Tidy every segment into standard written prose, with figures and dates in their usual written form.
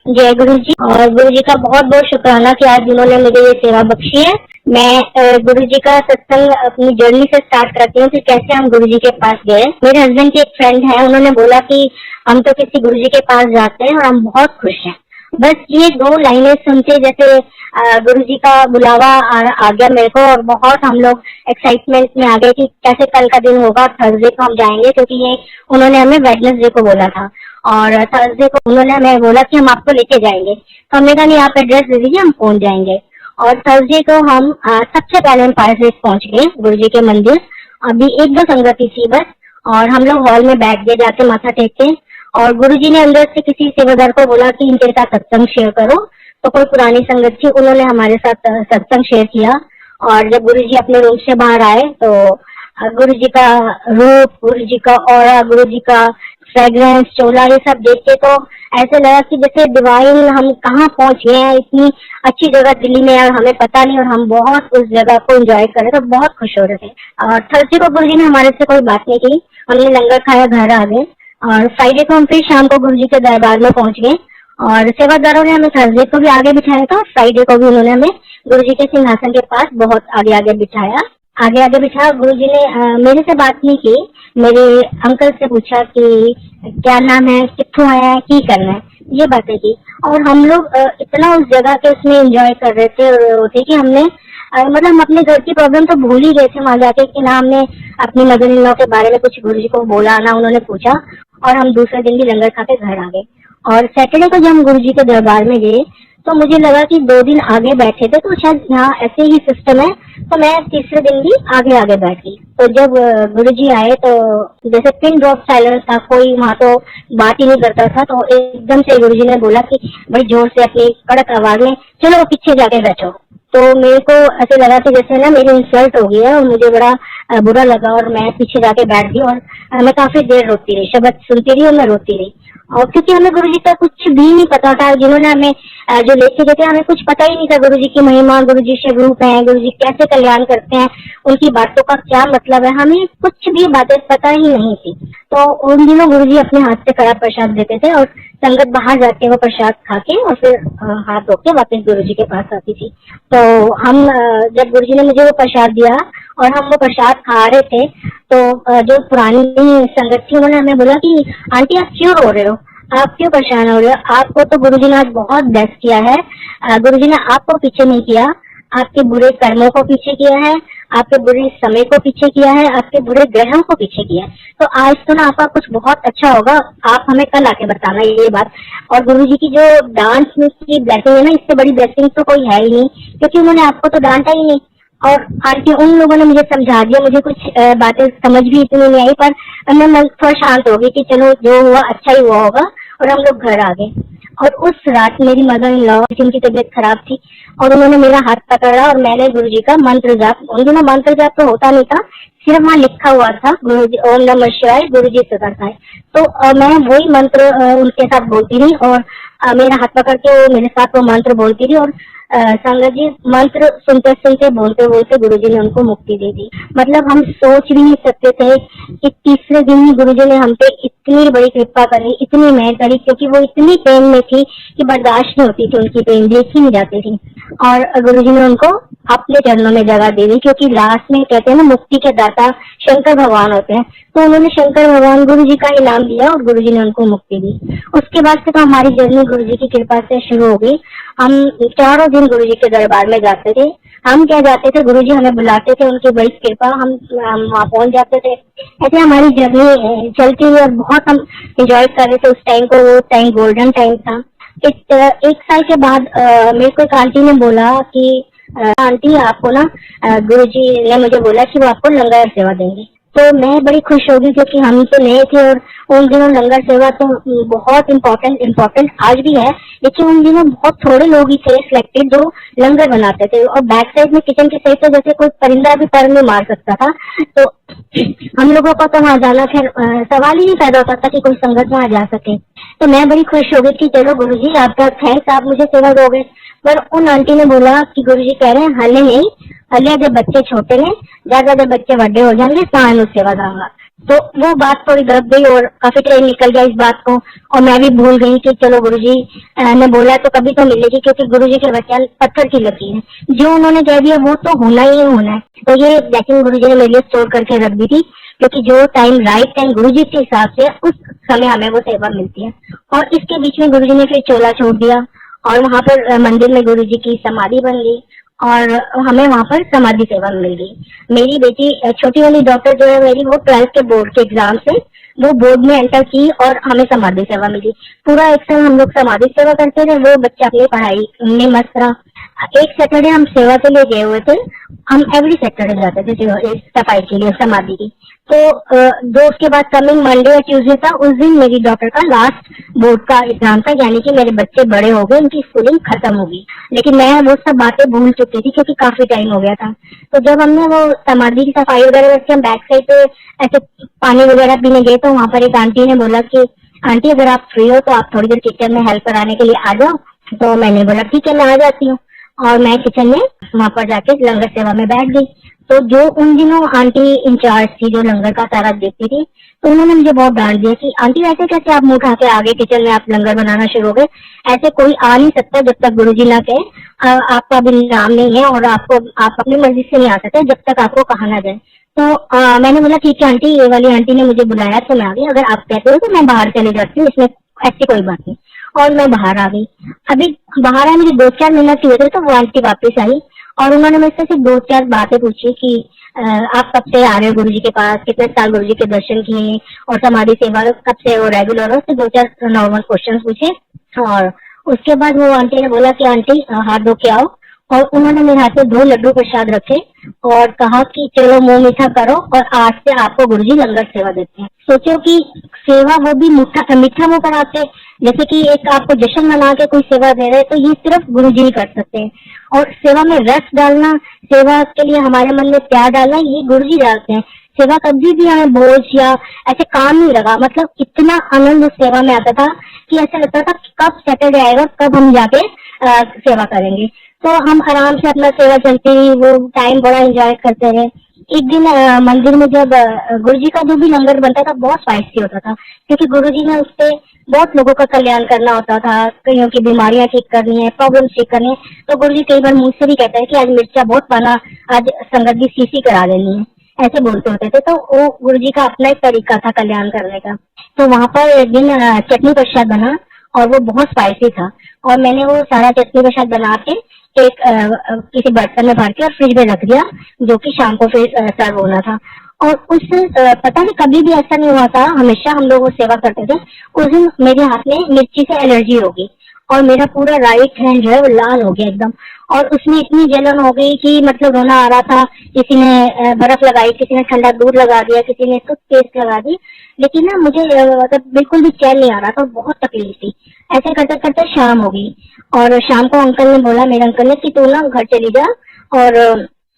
जय गुरु जी। और गुरु जी का बहुत बहुत शुक्राना कि आज उन्होंने मुझे ये सेवा बख्शी है। मैं गुरु जी का सत्संग अपनी जर्नी से स्टार्ट करती हूँ कि कैसे हम गुरु जी के पास गए। मेरे हस्बैंड की एक फ्रेंड है, उन्होंने बोला कि हम तो किसी गुरु जी के पास जाते हैं और हम बहुत खुश हैं। बस ये दो लाइनें सुनते जैसे गुरु जी का बुलावा आ गया मेरे को, और बहुत हम लोग एक्साइटमेंट में आ गए कि कैसे कल का दिन होगा। थर्सडे को हम जाएंगे, क्योंकि ये उन्होंने हमें वेडनेसडे को बोला था और थर्सडे को उन्होंने हमें बोला कि हम आपको लेके जाएंगे। तो हमने कहा नहीं, आप एड्रेस दे दीजिए, हम पहुंच जाएंगे। और थर्सडे को हम सबसे पहले हम पास पहुंच गए गुरु जी के मंदिर। अभी एक दो संगति थी बस, और हम लोग हॉल में बैठ गए जाके माथा टेक के। और गुरु जी ने अंदर से किसी सेवादार को बोला कि इनके साथ सत्संग शेयर करो। तो कोई पुरानी संगत थी, उन्होंने हमारे साथ सत्संग शेयर किया। और जब गुरु जी अपने रूम से बाहर आए तो गुरु जी का रूप, गुरु जी का ऑरा, गुरु जी का फ्रेग्रेंस, चोला, ये सब देख के तो ऐसे लगा कि जैसे डिवाइन हम कहाँ पहुंच गए हैं। इतनी अच्छी जगह दिल्ली में, और हमें पता नहीं, और हम बहुत उस जगह को एंजॉय कर रहे थे, बहुत खुश हो रहे थे। और थर्सडे को गुरु जी ने हमारे से कोई बात नहीं की, हमने लंगर खाया, घर आ गए। और फ्राइडे को हम फिर शाम को गुरु जी के दरबार में पहुंच गए। और सेवादारों ने हमें थर्सडे को भी आगे बिठाया था, फ्राइडे को भी उन्होंने हमें गुरु जी के सिंहासन के पास बहुत आगे आगे बिठाया। आगे आगे बिठाया। गुरु जी ने मेरे से बात नहीं की, मेरे अंकल से पूछा कि क्या नाम है, कित्थों आया है, की करना है, ये बातें की। और हम लोग इतना उस जगह के उसमें एंजॉय कर रहे थे और थे कि हमने मतलब हम अपने घर की प्रॉब्लम तो भूल ही गए थे वहां जाके, कि ना हमने अपनी मदर इन लॉ के बारे में कुछ गुरु जी को बोला, ना उन्होंने पूछा। और हम दूसरे दिन भी लंगर खा के घर आ गए। और सैटरडे को जब हम गुरु जी के दरबार में गए तो मुझे लगा कि 2 दिन आगे बैठे थे तो शायद यहाँ ऐसे ही सिस्टम है, तो मैं तीसरे दिन भी आगे आगे बैठ गई। तो जब गुरु जी आए तो जैसे पिन ड्रॉप साइलेंस था, कोई वहाँ तो बात ही नहीं करता था। तो एकदम से गुरु जी ने बोला कि बड़ी जोर से अपनी कड़क आवाज में, चलो पीछे जाके बैठो। तो मेरे को ऐसे लगा कि जैसे ना मेरी इंसल्ट हो गई है, और मुझे बड़ा बुरा लगा, और मैं पीछे जाके बैठ गई। और मैं काफी देर रोती रही, शब्द सुनती रही और मैं रोती रही। और क्योंकि हमें गुरु जी का कुछ भी नहीं पता था, जिन्होंने हमें जो लेके गए थे, हमें कुछ पता ही नहीं था गुरु जी की महिमा, गुरु जी शिव रूप है, गुरु जी कैसे कल्याण करते हैं, उनकी बातों का क्या मतलब है, हमें कुछ भी बातें पता ही नहीं थी। तो उन दिनों गुरु जी अपने हाथ से कड़ा प्रसाद देते थे, और संगत बाहर जाके वो प्रसाद खा के और फिर हाथ धो के वापस गुरु जी के पास आती थी। तो हम जब गुरु जी ने मुझे वो प्रसाद दिया और हम वो प्रसाद खा रहे थे, तो जो पुरानी संगत थी उन्होंने हमें बोला कि आंटी आप क्यों रो रहे हो, आप क्यों परेशान हो रहे हो, आपको तो गुरु जी ने आज बहुत ब्लेस किया है। गुरु जी ने आपको पीछे नहीं किया, आपके बुरे कर्मों को पीछे किया है, आपके बुरे समय को पीछे किया है, आपके बुरे ग्रहों को पीछे किया है। तो आज तो ना आपका कुछ बहुत अच्छा होगा, आप हमें कल आके बताना ये बात। और गुरु जी की जो डांस में की ब्लेसिंग है ना, इससे बड़ी ब्लेसिंग तो कोई है ही नहीं, क्योंकि उन्होंने आपको तो डांटा ही नहीं। और आंटी उन लोगों ने मुझे समझा दिया, मुझे कुछ बातें समझ भी इतनी नहीं आई, पर मैं मन थोड़ा शांत हो गई कि चलो जो हुआ अच्छा ही हुआ होगा। और हम लोग घर आ गए। और उस रात मेरी मदर इन लॉ, जिनकी तबीयत खराब थी, और उन्होंने मेरा हाथ पकड़ा और मैंने गुरु जी का मंत्र जाप, उन दिनों मंत्र जाप तो होता नहीं था, सिर्फ वहाँ लिखा हुआ था गुरु जी ओम नमः शिवाय, गुरु जी सदा सहाय। तो मैं वही मंत्र उनके साथ बोलती रही, और मेरा हाथ पकड़ के वो मेरे साथ वो मंत्र बोलती रही। और संगत जी मंत्र सुनते सुनते बोलते बोलते गुरु जी ने उनको मुक्ति दे दी। मतलब हम सोच भी नहीं सकते थे कि तीसरे दिन ही गुरु जी ने हम पे इतनी बड़ी कृपा करी, इतनी मेहर करी, क्योंकि वो इतनी पेन में थी कि बर्दाश्त नहीं होती थी, उनकी पेन देखी नहीं जाती थी। और गुरु जी ने उनको अपने चरणों में जगह दे दी, क्योंकि लास्ट में कहते हैं ना मुक्ति के दाता शंकर भगवान होते हैं। तो उन्होंने शंकर भगवान गुरु जी का ही नाम लिया और गुरु जी ने उनको मुक्ति दी। उसके बाद से तो हमारी जर्नी गुरु जी की कृपा से शुरू हो गई। हम चारों दिन गुरु जी के दरबार में जाते थे। हम क्या जाते थे, गुरु जी हमें बुलाते थे, उनकी बड़ी कृपा, हम वहाँ पहुंच जाते थे। ऐसे हमारी जर्नी चलती हुई और बहुत हम एंजॉय कर रहे थे उस टाइम को। वो टाइम गोल्डन टाइम था। एक साल के बाद मेरे को एक आंटी ने बोला कि आंटी आपको ना गुरु जी ने मुझे बोला कि वो आपको लंगर सेवा देंगे। तो मैं बड़ी खुश हो गई, क्योंकि हम तो नए थे और उन दिनों लंगर सेवा तो बहुत इम्पोर्टेंट आज भी है, लेकिन उन दिनों बहुत थोड़े लोग ही थे सिलेक्टेड जो लंगर बनाते थे। और बैक साइड में किचन के साइड तो जैसे कोई परिंदा भी पैर में मार सकता था। तो हम लोगों को तो वहाँ जाना खैर सवाल ही नहीं पैदा होता था कि कोई संगत वहाँ जा सके। तो मैं बड़ी खुश हो गई कि चलो गुरु जी आपका थैंक्स, आप मुझे सेवा दोगे। पर उन आंटी ने बोला कि गुरु जी कह रहे हैं हले नहीं, हले जब बच्चे छोटे हैं, ज्यादा जब बच्चे बड़े हो जाएंगे तो सेवा दूंगा। तो वो बात थोड़ी दब गई और काफी टाइम निकल गया इस बात को, और मैं भी भूल गई कि चलो गुरुजी ने बोला तो कभी तो मिलेगी, क्योंकि गुरुजी के वचन पत्थर की लकीर है, जो उन्होंने कह दिया वो तो होना ही होना है। तो ये ब्लेसिंग गुरुजी ने मेरे लिए स्टोर करके रख दी थी, क्योंकि जो टाइम राइट टाइम गुरुजी के हिसाब से उस समय हमें वो सेवा मिलती है। और इसके बीच में गुरुजी ने फिर चोला छोड़ दिया, और वहां पर मंदिर में गुरुजी की समाधि बन गई, और हमें वहां पर समाधि सेवा मिल गई। मेरी बेटी छोटी वाली डॉटर जो है मेरी, वो 12th के बोर्ड के एग्जाम से वो बोर्ड में एंटर की और हमें समाधि सेवा मिली। पूरा एक साल हम लोग समाधि सेवा करते थे, वो बच्चा अपनी पढ़ाई में मस्त रहा। एक सैटरडे हम सेवा के लिए गए हुए थे, हम एवरी सैटरडे जाते थे सफाई के लिए समाधि की। तो जो उसके बाद कमिंग मंडे या ट्यूसडे था, उस दिन मेरी डॉटर का लास्ट बोर्ड का एग्जाम था, यानी कि मेरे बच्चे बड़े हो गए, उनकी स्कूलिंग खत्म हो गई। लेकिन मैं वो सब बातें भूल चुकी थी, क्योंकि काफी टाइम हो गया था। तो जब हमने वो समाधि की सफाई वगैरह करके हम बैक साइड पे ऐसे पानी वगैरह पीने गए, तो वहां पर एक आंटी ने बोला कि आंटी अगर आप फ्री हो तो आप थोड़ी देर किचन में हेल्प कराने के लिए आ जाओ। तो मैंने बोला ठीक है, मैं आ जाती हूँ, और मैं किचन में वहां पर जाके लंगर सेवा में बैठ गई। तो जो उन दिनों आंटी इंचार्ज थी, जो लंगर का सारा देखती थी, तो उन्होंने मुझे बहुत डांट दिया कि आंटी ऐसे कैसे आप मुंह उठा के आगे किचन में आप लंगर बनाना शुरू हो गए, ऐसे कोई आ नहीं सकता जब तक गुरुजी ना कहे। आपका भी नाम नहीं है, और आप अपनी मर्जी से नहीं आ सकते जब तक आपको कहा ना जाए। तो मैंने बोला ठीक है आंटी, ये वाली आंटी ने मुझे बुलाया तो मैं आ गई, अगर आप कहते हो तो मैं बाहर चली जाती हूँ, इसमें ऐसी कोई बात नहीं। और मैं बाहर आ गई। अभी बाहर आए मुझे 2-4 मिनट हुए थे, तो वो आंटी वापस आई, और उन्होंने मुझसे सिर्फ 2-4 बातें पूछी कि आप कब से आ रहे हो गुरुजी के पास, कितने साल गुरुजी के दर्शन किए, और समाधि सेवा कब से हो रेगुलर हो, तो 2-4 नॉर्मल क्वेश्चन पूछे। और उसके बाद वो आंटी ने बोला कि आंटी हाथ धो के आओ, और उन्होंने मेरे हाथ में 2 लड्डू प्रसाद रखे, और कहा कि चलो मुंह मीठा करो, और आज से आपको गुरुजी लंगर सेवा देते हैं। सोचो कि सेवा वो भी मीठा मीठा मुंह कराते, जैसे कि एक आपको जश्न मना के कोई सेवा दे रहे, तो ये सिर्फ गुरुजी ही कर सकते हैं। और सेवा में रस डालना, सेवा के लिए हमारे मन में प्यार डालना, ये गुरुजी डालते हैं। सेवा कभी भी हमें बोझ या ऐसे काम नहीं लगा, मतलब इतना आनंद उस सेवा में आता था कि ऐसा लगता था कि कब सैटरडे आएगा, कब हम जाके सेवा करेंगे। तो हम आराम से अपना सेवा चलती रही, वो टाइम बड़ा एंजॉय करते रहे। एक दिन मंदिर में जब गुरुजी का जो भी लंगर बनता था बहुत स्पाइसी होता था, क्योंकि गुरुजी ने उससे बहुत लोगों का कल्याण करना होता था, कईयों की बीमारियां ठीक करनी है, प्रॉब्लम ठीक करनी है। तो गुरुजी कई बार मुझसे भी कहते हैं कि आज मिर्चा बहुत पाना, आज संगत की सीसी करा देनी है, ऐसे बोलते होते थे। तो वो गुरुजी का अपना एक तरीका था कल्याण करने का। तो वहां पर एक दिन चटनी प्रसाद बना, और वो बहुत स्पाइसी था, और मैंने वो सारा चटनी प्रसाद बना के एक किसी बर्तन में भर के और फ्रिज में रख दिया, जो कि शाम को फिर सर्व होना था। और उस पता नहीं कभी भी ऐसा नहीं हुआ था, हमेशा हम लोग वो सेवा करते थे। उस दिन मेरे हाथ में मिर्ची से एलर्जी हो गई, और मेरा पूरा राइट हैंड जो है वो लाल हो गया एकदम, और उसमें इतनी जलन हो गई कि मतलब रोना आ रहा था। किसी ने बर्फ लगाई, किसी ने ठंडा दूध लगा दिया, किसी ने टूथपेस्ट लगा दी, लेकिन ना मुझे मतलब बिल्कुल भी चैन नहीं आ रहा था, बहुत तकलीफ थी। ऐसे करते करते शाम हो गई, और शाम को अंकल ने बोला, मेरे अंकल ने, कि तू ना घर चली जा, और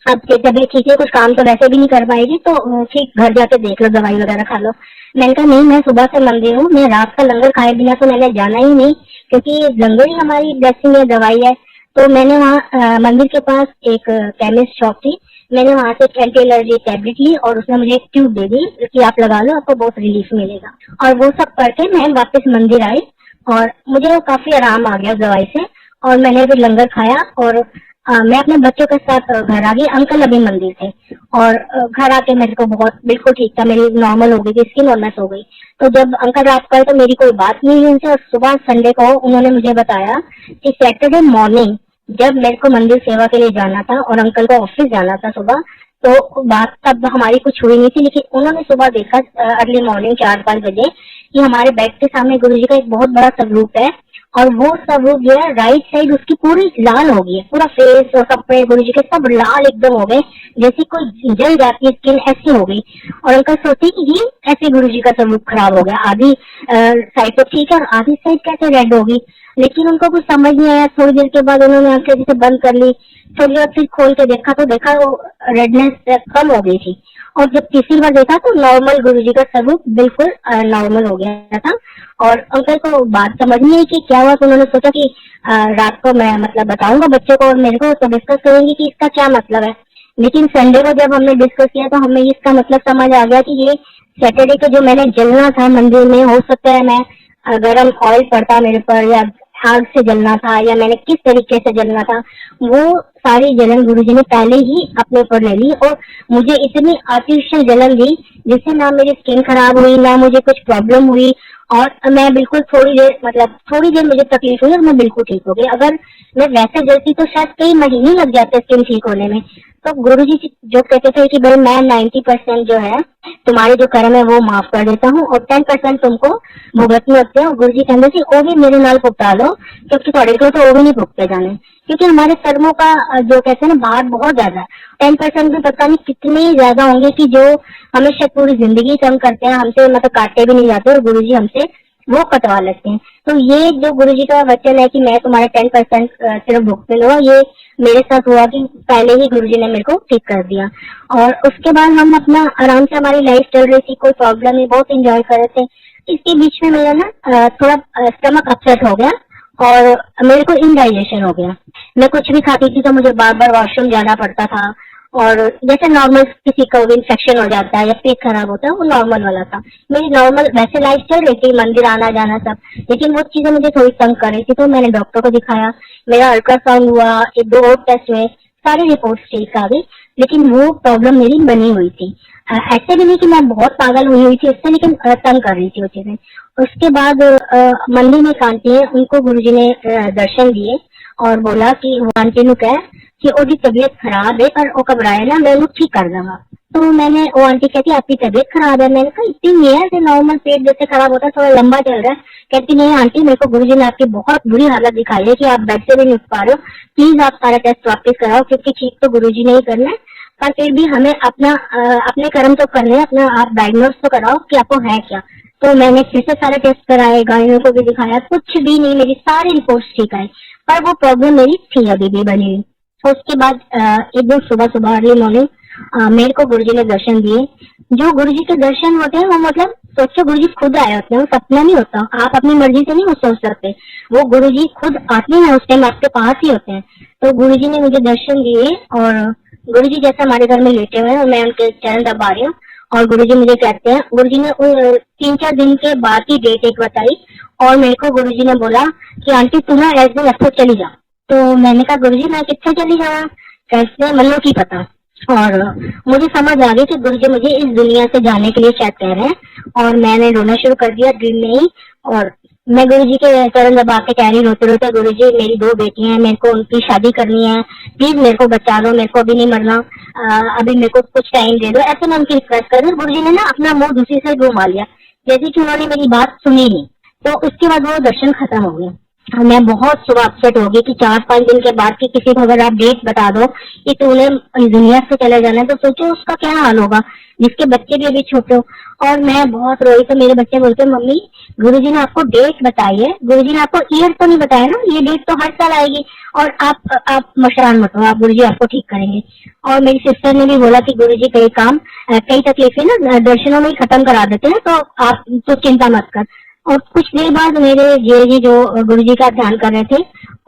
अब तबीयत ठीक है, कुछ काम तो वैसे भी नहीं कर पाएगी, तो ठीक घर जाके देख लो, दवाई वगैरह खा लो। मैंने कहा नहीं, मैं सुबह से मंदिर हूँ, मैं रात का लंगर खाए बिना तो मैंने जाना ही नहीं, क्योंकि लंगर ही हमारी ब्लेसिंग है, दवाई है। तो मैंने वहाँ मंदिर के पास एक केमिस्ट शॉप थी, मैंने वहां से एंटी एलर्जी टैबलेट ली, और उसने मुझे एक ट्यूब दे दी कि आप लगा लो, आपको बहुत रिलीफ मिलेगा। और वो सब करके मैं वापस मंदिर आई, और मुझे काफी आराम आ गया उस दवाई से, और मैंने फिर लंगर खाया, और मैं अपने बच्चों के साथ घर आ गई। अंकल अभी मंदिर थे, और घर आके मेरे को बहुत बिल्कुल ठीक था, मेरी नॉर्मल हो गई थी स्किन, और मैं सो गई। तो जब अंकल रात को आए तो मेरी कोई बात नहीं हुई उनसे, और सुबह संडे को उन्होंने मुझे बताया कि सैटरडे मॉर्निंग जब मेरे को मंदिर सेवा के लिए जाना था, और अंकल को ऑफिस जाना था सुबह, तो बात तब हमारी कुछ हुई नहीं थी, लेकिन उन्होंने सुबह देखा अर्ली मॉर्निंग 4-5 बजे कि हमारे बेड के सामने गुरुजी का एक बहुत बड़ा स्वरूप है, और वो स्वरूप जो है राइट साइड उसकी पूरी लाल हो गई है, पूरा फेस और कपड़े गुरुजी के सब लाल एकदम हो गए, जैसे कोई जल जाती है स्किन, ऐसी हो गई। और अंकल सोचे कि ये ऐसे गुरुजी का स्वरूप खराब हो गया, आधी साइड तो ठीक है और आधी साइड कैसे रेड होगी, लेकिन उनको कुछ समझ नहीं आया। थोड़ी देर के बाद उन्होंने आंखें जैसे बंद कर ली, थोड़ी देर फिर खोल के देखा, तो देखा वो रेडनेस कम हो गई थी, और जब तीसरी बार देखा तो नॉर्मल गुरुजी का स्वरूप बिल्कुल नॉर्मल हो गया था। और अंकल को बात समझ नहीं आई कि क्या हुआ, तो उन्होंने सोचा कि रात को मैं मतलब बताऊंगा बच्चों को और मेरे को, तो डिस्कस करेंगे कि इसका क्या मतलब है। लेकिन संडे को जब हमने डिस्कस किया तो हमें इसका मतलब समझ आ गया कि ये सैटरडे को जो मैंने जलना था मंदिर में, हो सकता है मैं गरम ऑयल पड़ता मेरे पर, या आग से जलना था, या मैंने किस तरीके से जलना था, वो सारी जलन गुरुजी ने पहले ही अपने ऊपर ले ली। और मुझे इतनी आर्टिफिशियल जलन दी जिससे ना मेरी स्किन खराब हुई, ना मुझे कुछ प्रॉब्लम हुई। और मैं बिल्कुल थोड़ी देर मुझे तकलीफ हुई और मैं बिल्कुल ठीक हो गई। अगर मैं वैसे जलती तो शायद कई महीने लग जाते स्किन ठीक होने में। तो गुरुजी जो कहते थे कि भाई मैं 90% जो है तुम्हारे जो कर्म है वो माफ कर देता हूँ, और 10% तुमको भुगतने होते हैं। और गुरुजी कहते थे वो भी मेरे नाल भुगता लो, क्योंकि थोड़े को तो वो भी नहीं भुगते जाने, क्योंकि हमारे कर्मों का जो कहते हैं ना भार बहुत ज्यादा है। 10% भी पता नहीं कितने ज्यादा होंगे कि जो हमें शायद पूरी जिंदगी कम करते हैं, हमसे मतलब काटे भी नहीं जाते, और गुरुजी हमसे वो कटवा लेते हैं। तो ये जो गुरुजी का वचन है कि मैं तुम्हारे 10% सिर्फ भुगते लो, ये मेरे साथ हुआ कि पहले ही गुरुजी ने मेरे को ठीक कर दिया। और उसके बाद हम अपना आराम से हमारी लाइफ चल रही थी, कोई प्रॉब्लम नहीं, बहुत एंजॉय कर रहे थे। इसके बीच में मेरा ना थोड़ा स्टमक अपसेट हो गया और मेरे को इनडाइजेशन हो गया। मैं कुछ भी खाती थी तो मुझे बार बार वॉशरूम जाना पड़ता था, और जैसे नॉर्मल किसी को इन्फेक्शन हो जाता है या पेट खराब होता है, वो नॉर्मल वाला था। मेरी नॉर्मल वैसे लाइफ चल रही थी, मंदिर आना जाना सब, लेकिन वो चीजें मुझे थोड़ी तंग कर रही थी। तो मैंने डॉक्टर को दिखाया, मेरा अल्ट्रासाउंड हुआ, एक दो और टेस्ट हुए, सारी रिपोर्ट ठीक आ गई, लेकिन वो प्रॉब्लम मेरी बनी हुई थी। ऐसे भी नहीं कि मैं बहुत पागल हुई थी उससे, लेकिन तंग कर रही थी वो चीजें। उसके बाद मंदिर में एक आंटी है, उनको गुरुजी ने दर्शन दिए और बोला कि वो आंटी नु कह कि ओदी तबीयत खराब है पर वो घबराए ना, मैं ठीक कर दूंगा। तो मैंने, वो आंटी कहती आपकी तबीयत खराब है, मैंने कहा इतनी नहीं है, नॉर्मल पेट जैसे खराब होता है, थोड़ा लंबा चल रहा है। कहती नहीं आंटी, मेरे को गुरुजी ने आपकी बहुत बुरी हालत दिखाई है कि आप बेड से भी नहीं उठ पा रहे हो, प्लीज आप सारा टेस्ट वापिस कराओ, क्योंकि ठीक तो गुरुजी ने ही करना है, पर फिर भी हमें अपने कर्म तो करने हैं, अपना आप डायग्नोस तो कराओ कि आपको है क्या। तो मैंने फिर से सारे टेस्ट कराए, गाड़ियों को भी दिखाया, कुछ भी नहीं, मेरी सारी रिपोर्ट्स ठीक आई, पर वो प्रॉब्लम मेरी थी अभी भी बनी हुई। तो उसके बाद एक दिन सुबह सुबह अर्ली मॉर्निंग मेरे को गुरुजी ने दर्शन दिए। जो गुरुजी के दर्शन होते हैं वो मतलब सोचो गुरुजी खुद आए होते हैं, वो सपना नहीं होता, आप अपनी मर्जी से नहीं वो सोच सकते, वो गुरुजी खुद आते हैं, उस टाइम आपके पास ही होते हैं। तो गुरुजी ने मुझे दर्शन दिए, और गुरुजी जैसे हमारे घर में लेटे हुए हैं और मैं उनके चरण दबा रही हूँ, और गुरुजी मुझे कहते हैं, गुरुजी ने 3-4 दिन के बाद की डेट एक बताई, और मेरे को गुरुजी ने बोला कि आंटी तुम्हें ऐसे रखो चली जाओ। तो मैंने कहा गुरुजी मैं कितने चली जाऊँ, कैसे मतलब की पता। और मुझे समझ आ गई कि गुरुजी मुझे इस दुनिया से जाने के लिए शायद कह रहे हैं, और मैंने रोना शुरू कर दिया ड्रीम में ही। और मैं गुरुजी के चरण दबा के कह रही रोते रोते, गुरुजी मेरी 2 बेटियां हैं, मेरे को उनकी शादी करनी है, प्लीज मेरे को बचा लो, मेरे को अभी नहीं मरना, अभी मेरे को कुछ टाइम दे दो, ऐसे मैं उनकी रिक्वेस्ट कर रही। गुरुजी ने ना अपना मुंह दूसरी से घुमा लिया, जैसे कि उन्होंने मेरी बात सुनी नहीं। तो उसके बाद वो दर्शन खत्म हो गया। मैं बहुत सुबह अपसेट होगी कि 4-5 दिन के बाद की किसी को अगर आप डेट बता दो कि तूने इस दुनिया से चले जाना है, तो सोचो उसका क्या हाल होगा, जिसके बच्चे भी अभी छोटे हो। और मैं बहुत रोई, तो मेरे बच्चे बोलते मम्मी गुरुजी ने आपको डेट बताई है, गुरुजी ने आपको ईयर तो नहीं बताया ना, ये डेट तो हर साल आएगी, और आप मशरान मत हो, आप गुरुजी आपको ठीक करेंगे। और मेरी सिस्टर ने भी बोला कि गुरुजी कई काम कई तकलीफें ना दर्शनों में ही खत्म करा देते हैं, तो आप तो चिंता मत कर। और कुछ देर बाद मेरे जी जो गुरुजी का ध्यान कर रहे थे,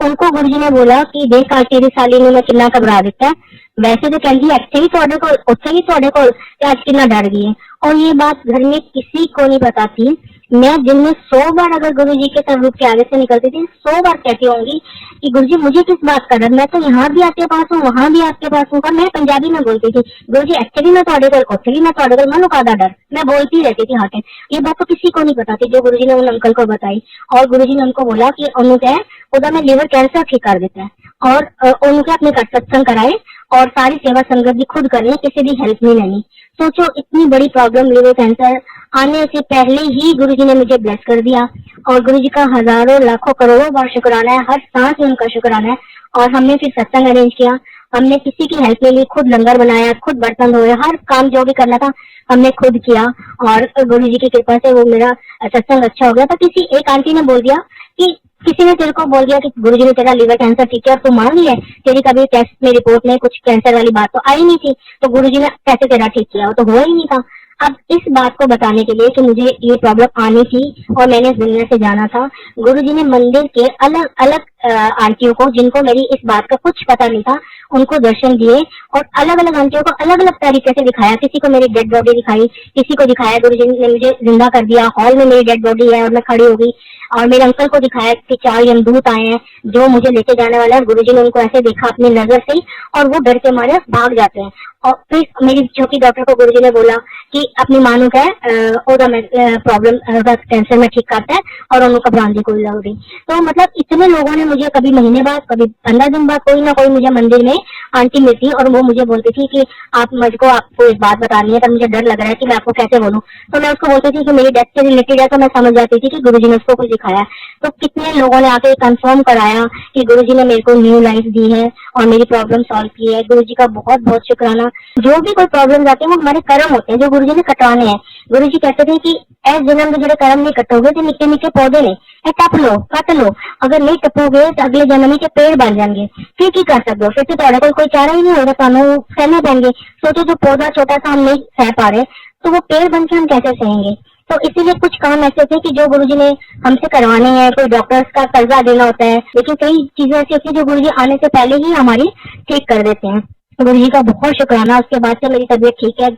उनको गुरुजी ने बोला कि देख तेरी साली ने मैं कितना घबरा देता है, वैसे तो कहती एक्चुअली भी थोड़े को उत्थे भी थोड़े को आज कितना डर गई है। और ये बात घर में किसी को नहीं बताती। मैं दिन में 100 बार अगर गुरुजी के स्वरूप के आगे से निकलती थी, 100 बार कहती होंगी कि गुरुजी मुझे किस बात का डर, मैं तो यहाँ भी आपके पास हूँ, वहाँ भी आपके पास हूँ। पर मैं पंजाबी में बोलती थी, गुरुजी एक्चुअली मैं थोड़े को उत्थे भी मैं थोड़े को मनु कादा डर, मैं बोलती रहती थी हाँ। ये बात तो किसी को नहीं बताती जो गुरुजी ने उन अंकल को बताई। और गुरुजी ने उनको बोला कि उन्होंने उधर में लिवर कैंसर ठीक कर देता है, और उनके अपने सत्संग कराए, और सारी सेवा संगत भी खुद करनी, किसी भी हेल्प नहीं लेनी। सोचो इतनी बड़ी प्रॉब्लम लिवर कैंसर आने से पहले ही गुरुजी ने मुझे ब्लेस कर दिया। और गुरुजी का हजारों लाखों करोड़ों बार शुक्राना है, हर सांस में उनका शुक्राना है। और हमने फिर सत्संग अरेंज किया, हमने किसी की हेल्प नहीं ली, खुद लंगर बनाया, खुद बर्तन धोए, हर काम जो भी करना था हमने खुद किया। और गुरुजी की कृपा से वो मेरा सत्संग अच्छा हो गया। तो किसी एक आंटी ने बोल दिया कि किसी ने तेरे को बोल दिया कि गुरुजी ने तेरा लिवर कैंसर ठीक है, और तू मान ली है, तेरी कभी टेस्ट में रिपोर्ट में कुछ कैंसर वाली बात तो आई नहीं थी, तो गुरुजी ने कैसे तेरा ठीक किया, वो तो हुआ ही नहीं था। अब इस बात को बताने के लिए कि मुझे ये प्रॉब्लम आनी थी और मैंने इस दुनिया से जाना था, गुरुजी ने मंदिर के अलग अलग आंटियों को, जिनको मेरी इस बात का कुछ पता नहीं था, उनको दर्शन दिए और अलग अलग आंटियों को अलग अलग तरीके से दिखाया। किसी को मेरी डेड बॉडी दिखाई, किसी को दिखाया गुरुजी ने मुझे जिंदा कर दिया, हॉल में मेरी डेड बॉडी है और मैं खड़ी हो गई। और मेरे अंकल को दिखाया कि 4 यमदूत आए हैं जो मुझे लेके जाने वाला है। गुरुजी ने उनको ऐसे देखा अपनी नजर से और वो डर के मारे भाग जाते हैं। और फिर मेरी छोटी डॉक्टर को गुरुजी ने बोला कि अपनी मानू का प्रॉब्लम कैंसर में ठीक करता है और उनको घबराने कोई लग रही। तो मतलब इतने लोगों ने मुझे कभी महीने बाद, कभी 15 दिन बाद कोई ना कोई मुझे मंदिर में आंटी मिलती और वो मुझे बोलती थी कि आप मुझको आपको एक बात बतानी है, पर मुझे डर लग रहा है कि मैं आपको कैसे बोलूं। तो मैं उसको बोलती थी कि मेरी डेथ से रिलेटेड है, तो मैं समझ जाती थी कि गुरुजी ने उसको कुछ दिखाया। तो कितने लोगों ने आके कंफर्म कराया कि गुरुजी ने मेरे को न्यू लाइफ दी है और मेरी प्रॉब्लम सॉल्व की है। गुरुजी का बहुत बहुत शुक्राना। जो भी कोई प्रॉब्लम आती है वो हमारे कर्म होते हैं जो गुरुजी ने कटवाने हैं। गुरुजी कहते थे कि ऐसे जन्म में जो कर्म नहीं कटोगे तो निक्के निक्के पौधे ने टप लो, कट लो, अगर नहीं टपोगे तो अगले जन्म में के पेड़ बन जाएंगे। फिर की कर सकते हो, फिर तो तुम्हारे कोई चारा ही नहीं होगा, तुम सहने पाएंगे। सोचो जो पौधा छोटा सा हम नहीं सह पा रहे तो वो पेड़ बन के हम कैसे सहेंगे। तो इसीलिए कुछ काम ऐसे थे कि जो गुरुजी ने हमसे करवाने हैं। कोई डॉक्टर्स का कर्जा देना होता है, लेकिन कई चीजें ऐसी होती है जो गुरुजी आने से पहले ही हमारी ठीक कर देते हैं। गुरुजी का बहुत शुक्राना। उसके बाद से मेरी तबीयत ठीक है।